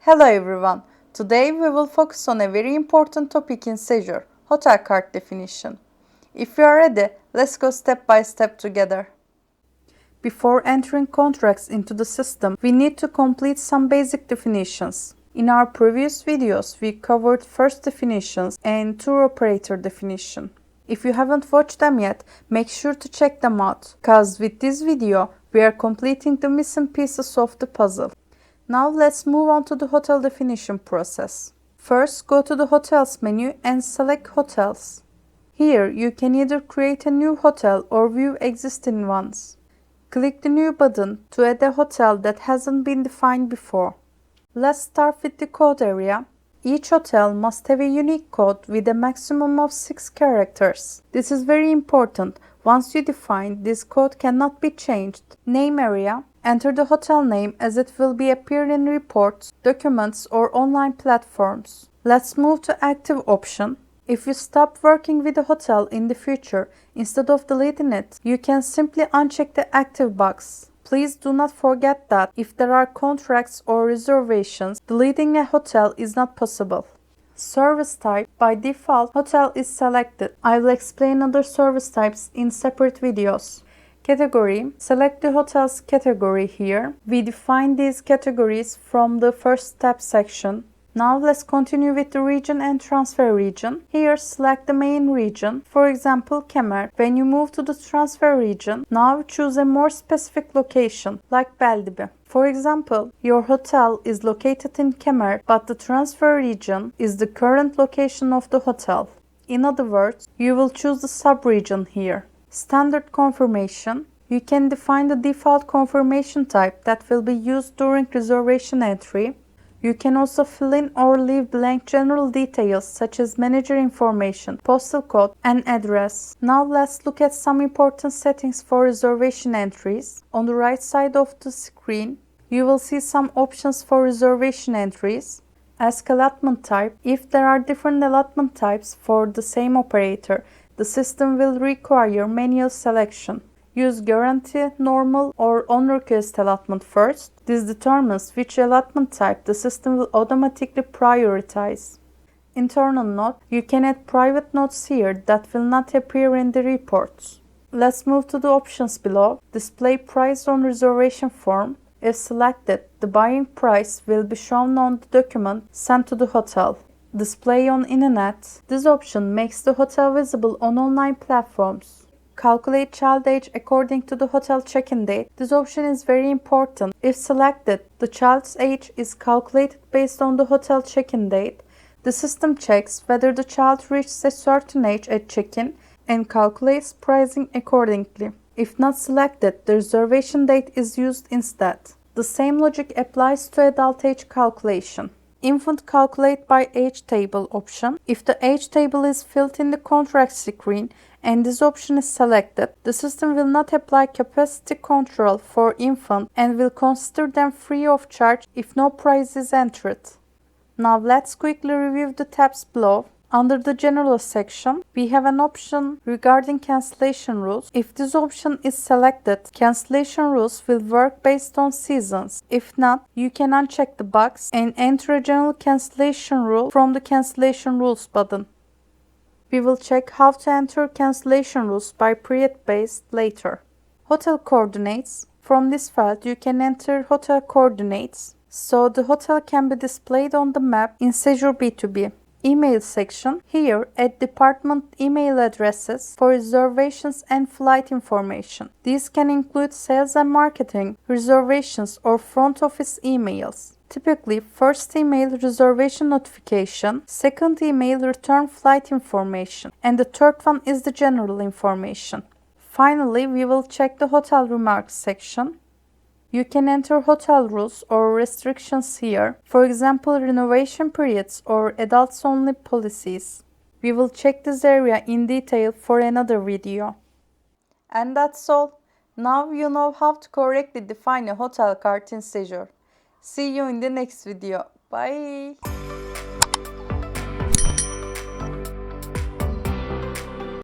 Hello everyone. Today we will focus on a very important topic in Sejour, hotel card definition. If you are ready, let's go step by step together. Before entering contracts into the system, we need to complete some basic definitions. In our previous videos, we covered first definitions and tour operator definition. If you haven't watched them yet, make sure to check them out, cause with this video, we are completing the missing pieces of the puzzle. Now let's move on to the hotel definition process. First, go to the hotels menu and select hotels. Here, you can either create a new hotel or view existing ones. Click the new button to add a hotel that hasn't been defined before. Let's start with the code area. Each hotel must have a unique code with a maximum of 6 characters. This is very important. Once you define, this code cannot be changed. Name area. Enter the hotel name as it will be appear in reports, documents or online platforms. Let's move to active option. If you stop working with a hotel in the future, instead of deleting it, you can simply uncheck the active box. Please do not forget that if there are contracts or reservations, deleting a hotel is not possible. Service type. By default, hotel is selected. I will explain other service types in separate videos. Category. Select the hotel's category here. We define these categories from the first tab section. Now let's continue with the region and transfer region. Here select the main region, for example Kemer. When you move to the transfer region, now choose a more specific location like Beldibi. For example, your hotel is located in Kemer, but the transfer region is the current location of the hotel. In other words, you will choose the sub-region here. Standard confirmation. You can define the default confirmation type that will be used during reservation entry. You can also fill in or leave blank general details such as manager information, postal code, and address. Now let's look at some important settings for reservation entries. On the right side of the screen, you will see some options for reservation entries. Ask allotment type. If there are different allotment types for the same operator, the system will require manual selection. Use guarantee, normal, or on request allotment first. This determines which allotment type the system will automatically prioritize. Internal note. You can add private notes here that will not appear in the reports. Let's move to the options below. Display price on reservation form. If selected, the buying price will be shown on the document sent to the hotel. Display on internet. This option makes the hotel visible on online platforms. Calculate child age according to the hotel check-in date. This option is very important. If selected, the child's age is calculated based on the hotel check-in date. The system checks whether the child reaches a certain age at check-in and calculates pricing accordingly. If not selected, the reservation date is used instead. The same logic applies to adult age calculation. Infant calculate by age table option. If the age table is filled in the contract screen and this option is selected, the system will not apply capacity control for infant and will consider them free of charge if no price is entered. Now let's quickly review the tabs below. Under the general section, we have an option regarding cancellation rules. If this option is selected, cancellation rules will work based on seasons. If not, you can uncheck the box and enter a general cancellation rule from the cancellation rules button. We will check how to enter cancellation rules by period based later. Hotel coordinates. From this file, you can enter hotel coordinates, so the hotel can be displayed on the map in Sejour B2B. Email section. Here, add department email addresses for reservations and flight information. These can include sales and marketing, reservations, or front office emails. Typically, first email reservation notification, second email return flight information, and the third one is the general information. Finally, we will check the hotel remarks section. You can enter hotel rules or restrictions here, for example renovation periods or adults only policies. We will check this area in detail for another video. And that's all. Now you know how to correctly define a hotel card in Sejour. See you in the next video. Bye!